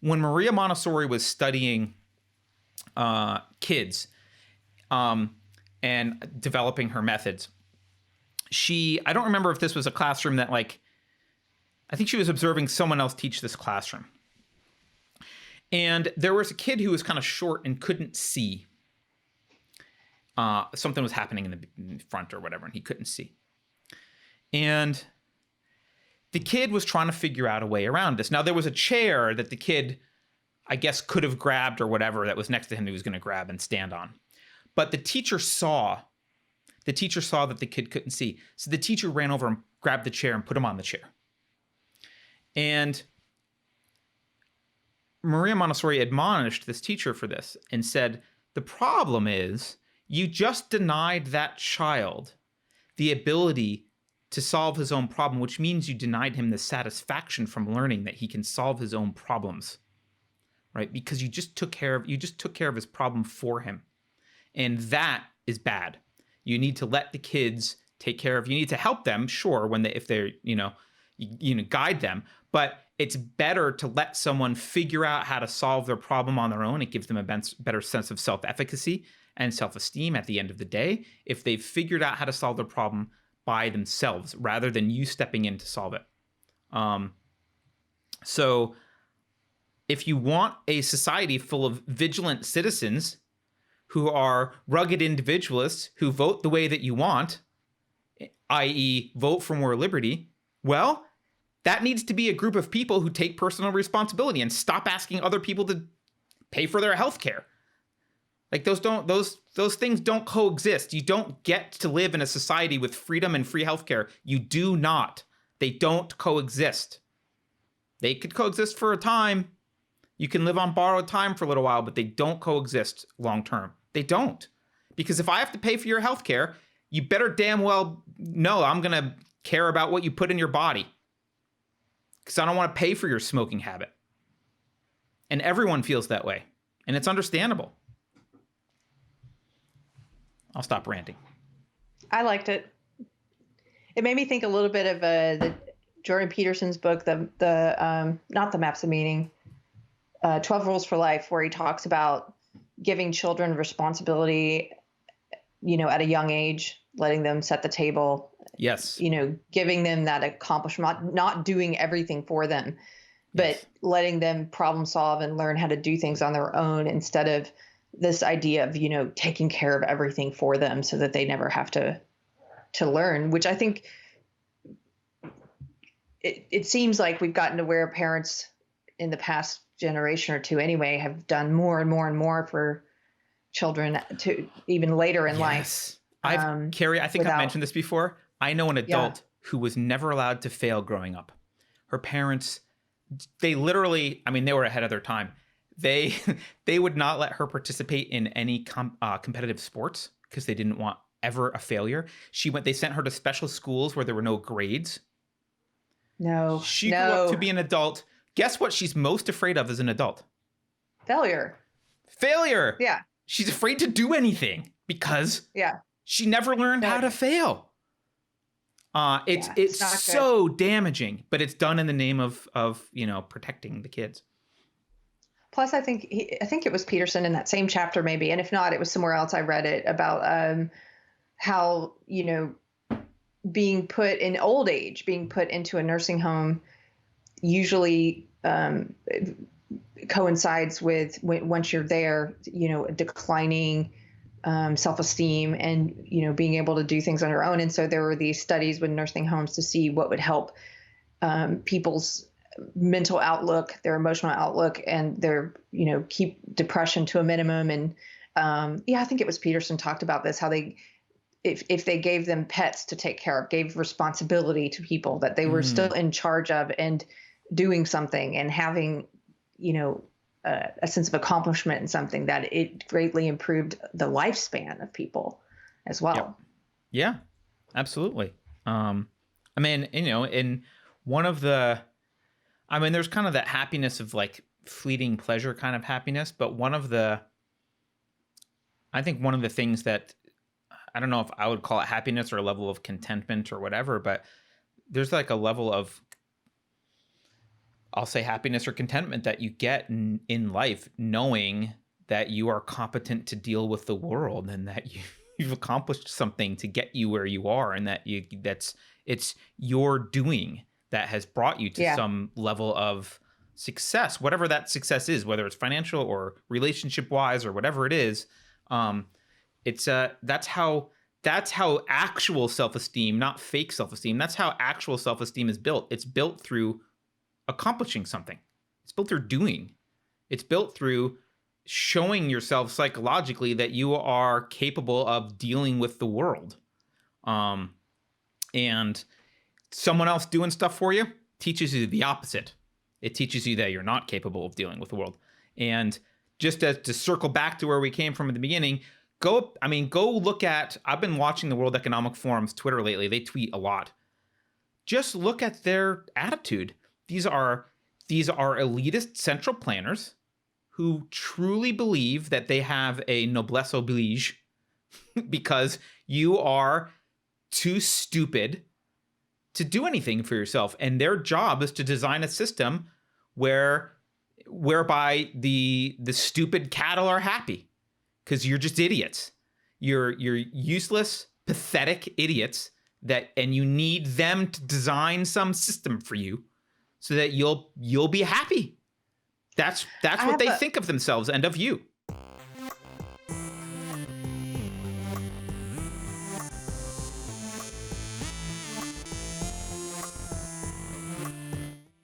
When Maria Montessori was studying kids and developing her methods, I don't remember if this was a classroom that I think she was observing someone else teach this classroom. And there was a kid who was kind of short and couldn't see. Something was happening in the front or whatever, and he couldn't see. And the kid was trying to figure out a way around this. Now, there was a chair that the kid, I guess, could have grabbed or whatever that was next to him he was going to grab and stand on. But the teacher saw that the kid couldn't see. So the teacher ran over and grabbed the chair and put him on the chair. And Maria Montessori admonished this teacher for this and said, the problem is you just denied that child the ability to solve his own problem, which means you denied him the satisfaction from learning that he can solve his own problems, right? Because you just took care of his problem for him. And that is bad. You need to let the kids take care of, you need to help them, sure, if they're, guide them, but it's better to let someone figure out how to solve their problem on their own. It gives them a better sense of self-efficacy and self-esteem at the end of the day if they've figured out how to solve their problem by themselves rather than you stepping in to solve it. So if you want a society full of vigilant citizens who are rugged individualists who vote the way that you want, i.e. vote for more liberty, well, that needs to be a group of people who take personal responsibility and stop asking other people to pay for their health care. Like those things don't coexist. You don't get to live in a society with freedom and free healthcare. You do not. They don't coexist. They could coexist for a time. You can live on borrowed time for a little while, but they don't coexist long term. They don't. Because if I have to pay for your healthcare, you better damn well know I'm going to care about what you put in your body. Because I don't want to pay for your smoking habit. And everyone feels that way. And it's understandable. I'll stop ranting. I liked it. It made me think a little bit of the Jordan Peterson's book, the not the Maps of Meaning, 12 Rules for Life, where he talks about giving children responsibility, at a young age, letting them set the table. Yes. Giving them that accomplishment, not doing everything for them, but yes, letting them problem solve and learn how to do things on their own instead of this idea of, taking care of everything for them so that they never have to learn, which I think it seems like we've gotten to where parents in the past generation or two anyway have done more and more and more for children to even later in life. Carrie, I think I've mentioned this before. I know an adult who was never allowed to fail growing up. Her parents, they literally, they were ahead of their time. They would not let her participate in any competitive sports because they didn't want ever a failure. They sent her to special schools where there were no grades. She grew up to be an adult. Guess what she's most afraid of as an adult? Failure. Yeah. She's afraid to do anything because she never learned how to fail. It's so damaging, but it's done in the name of protecting the kids. Plus, I think it was Peterson in that same chapter, maybe, and if not, it was somewhere else. I read it about how being put in old age, being put into a nursing home, usually coincides with once you're there, declining self-esteem and being able to do things on your own. And so there were these studies with nursing homes to see what would help people's mental outlook, their emotional outlook, and their, keep depression to a minimum. And I think it was Peterson talked about this, how they, if they gave them pets to take care of, gave responsibility to people that they were still in charge of and doing something and having, a sense of accomplishment in something, that it greatly improved the lifespan of people as well. Yep. Yeah, absolutely. In one of the, there's kind of that happiness of like fleeting pleasure kind of happiness, but I think one of the things that, I don't know if I would call it happiness or a level of contentment or whatever, but there's like a level of I'll say happiness or contentment that you get in life, knowing that you are competent to deal with the world and that you've accomplished something to get you where you are, and that it's your doing that has brought you to Yeah. some level of success, whatever that success is, whether it's financial or relationship wise or whatever it is. It's that's how actual self-esteem, not fake self-esteem, that's how actual self-esteem is built. It's built through accomplishing something. It's built through doing. It's built through showing yourself psychologically that you are capable of dealing with the world. And someone else doing stuff for you teaches you the opposite. It teaches you that you're not capable of dealing with the world. And just to circle back to where we came from at the beginning, go look at, I've been watching the World Economic Forum's Twitter lately. They tweet a lot. Just look at their attitude. These are elitist central planners who truly believe that they have a noblesse oblige because you are too stupid to do anything for yourself. And their job is to design a system whereby the stupid cattle are happy because you're just idiots. You're useless, pathetic idiots and you need them to design some system for you so that you'll be happy. That's what they think of themselves and of you.